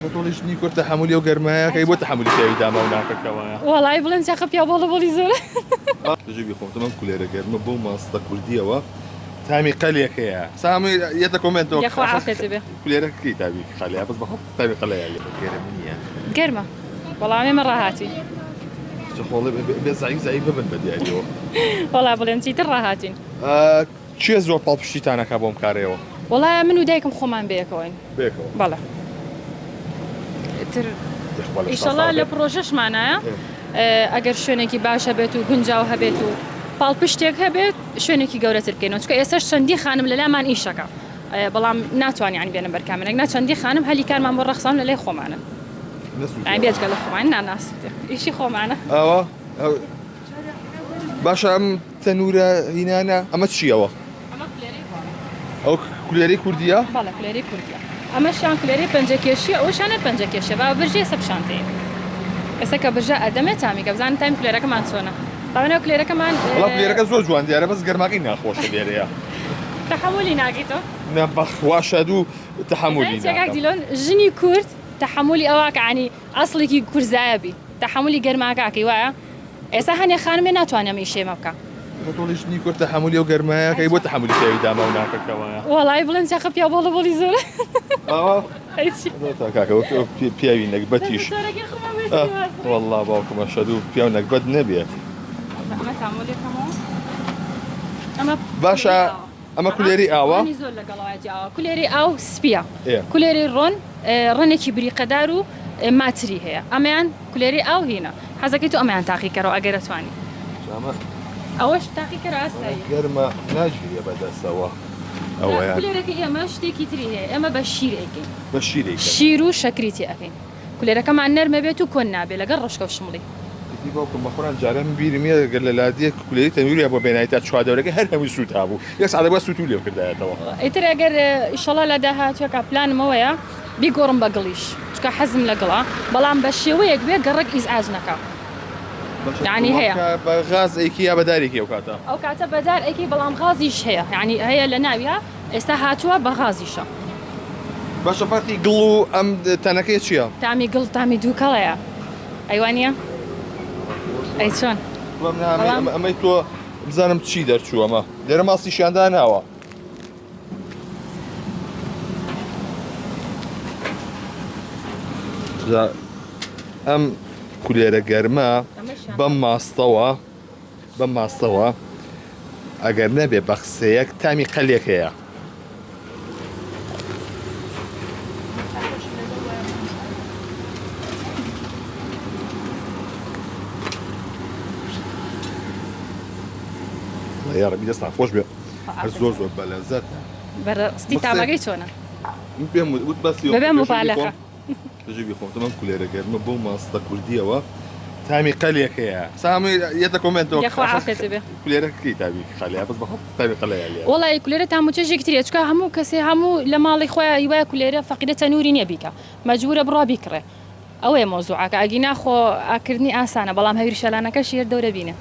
تۆڵیشتنی کورد تەحملی و گەرمایەکەی بۆ تەحملی پێوی داما و ناکەکەوەیە وڵای بڵێن چاقە پیا بۆڵە بۆڵی زۆر دژوی خۆمتەمەم کولێرە گەرمە بۆ ماستە کوردیەوە تامی قەلێکەیە سامی یەتە کۆمنتەوە یەخوا عافێتە بێ کولێرەکەی تاوی خەلیا بەس بەخۆ تاوی قەلەیە گەرم نییە گەرمە وەڵامی من ڕاهاتی خۆڵێ بێ زایی ببن بە دیاریەوە وەڵا بڵێن چیتر ڕاهاتین چیە زۆر پاڵپشتیتانەکە بۆم کارەوە وەڵایە من و دایکم خۆمان بەیەکەوەین بێکەوە بەڵێ تر ئیشەڵا لە پرۆژەشمانایە ئەگەر شوێنێکی باشە بێت و گونجاو هەبێت و پاڵپشتێک هەبێت شوێنێکی گەورەتر بکەینەوە چکە ئێستاش چەندی خانم لەلامان ئیشەکە بەڵام ناتوانین بێنە بەرکامێنێک چەندی خانم هەلی کارمان بۆ ڕەخسان لە لای خۆمانە بێجگە لە خۆمان ناناسیتێ ئیشی خۆمانە ئەوە باشە ئەم تەنورە هینانە ئەمە چیەوە ئەو کولێری کوردیە بەڵێ کولێری کوردیە ئەمەشیان کولێری پەنجەکێشیە ئەوشانە پەنجەکێشە بە برژێ سەپشانتەیە ئێستا کە برژە ئەدەمێت تامیکە بزانن تایم کولێرەکەمان چۆنە تاوانەوە کولێرەکەمان کولێرەکە زۆر جوان دیارە بەس گەرماکەی ناخۆشە لێرەیە تەحملی ناگیتەوە بەخواشە دوو تەحملی دیلۆن ژنی کورد تەحملی ئەوواکە عنی ئەسڵێکی کورزایەبی تەحملی گەرماکەکەی وایە ئێستا هەنێ خانمێ ناتوانێم ئیشێمە بکە تۆڵیشتنی کورد تەحملی و گەرمایەکەی بۆ تەحملی پێوی داما و ناکەکەوەیە وەڵای بڵێن چاقە پیا بۆڵە بۆڵی زۆر کاکە پیاوی نەکبەتیش وەڵڵا باوکمە شەدوو پیاو نەکبەت نەبێت باشە ئەمە کولێری ئاوە زۆر لەگەڵایەوە کولێری ئاو سپیە کولێری ڕۆن ڕنێکی بریقەدار و ماتری هەیە ئەمەیان کولێری ئاو هینە حەزەکەی تو ئەمەیان تاقیکەرەوە ئەگەرەتوانی ئەوەش تاقیکەرە ئاسایی گەرمە ناژیرە بەدەستەوە ئەوەیە کولێرەکە ئێمە شتێکی تری هەیە ئێمە بە شیرێکی بە شیرێک شیر و شەکریتی ئەەکەین کولێرەکەمان نەرمە بێت و کۆن نابێت لەگەڵ ڕشکە و شمڵی باوکم بەخۆران جارە من بیرمیە گەر لە لادیە کولێری تەنووریە بۆ بێنایی تا چوادەورەکە هەر هەمووی سووت هابوو یەک سادە بە سووت و لێو کردایەتەوە ئیتر ئەگەر ئیشەڵا لە داهاتووەکە پلانمەوەیە بیگۆڕم بە گڵیش چکە حەزم لە گڵا بەڵام بە شێوەیەک بێ گەڕک ئیزعاج نەکا یعنی هەیە بە غاز ئەیکی یا بەدارێکی ئەو کاتە ئەو کاتە بەدار ئەیکی بەڵام غازیش هەیە یعنی هەیە لە ناویە ئێستا هاتووە بە غازیشە باشە فەرقی گڵ و ئەم تەنەکەی چییە؟ تامی گڵ تامی دووکەڵەیە ئەیوانە؟ ئەی چۆن؟ ئەمەی تۆ بزانم چی دەرچوو ئەمە لێرە ماسی شیاندا ناوە ئەم کولێرە گەرمە بەم ماستەوە ئەگەر نەبێ بە قسەیەک تامی قەلێکەیە یاڕەبی دەستان خۆش بێ هەر زۆر زۆر بەلەزەت بەڕاستی تامەکەی چۆنە؟ پێم وت بەسی بەبێ مۆبایلەکە دژوی خۆمتەمەم کولێرە گەرمە بۆ ماستە کوردیەوە تامی قەلێکەیە سامی یەتە کۆمنتەوە یەخوا عافێتە بێ کولێرەکەی تاوی خەلیا بەس بەخۆ تاوی قەلەیە لێ وەڵی کولێرە تاموچەژێک ترێت چکە هەموو کەسێ هەموو لە ماڵی خۆیان هیوایە کولێرە فەقیدە تەنووری نییە بیکە مەجبورە بڕوا بیکڕێ ئەوەیە مۆزوعەکە ئەگی ناخۆ ئاکردنی ئاسانە بەڵام هەویر شەلانەکە شێر دەورە بینە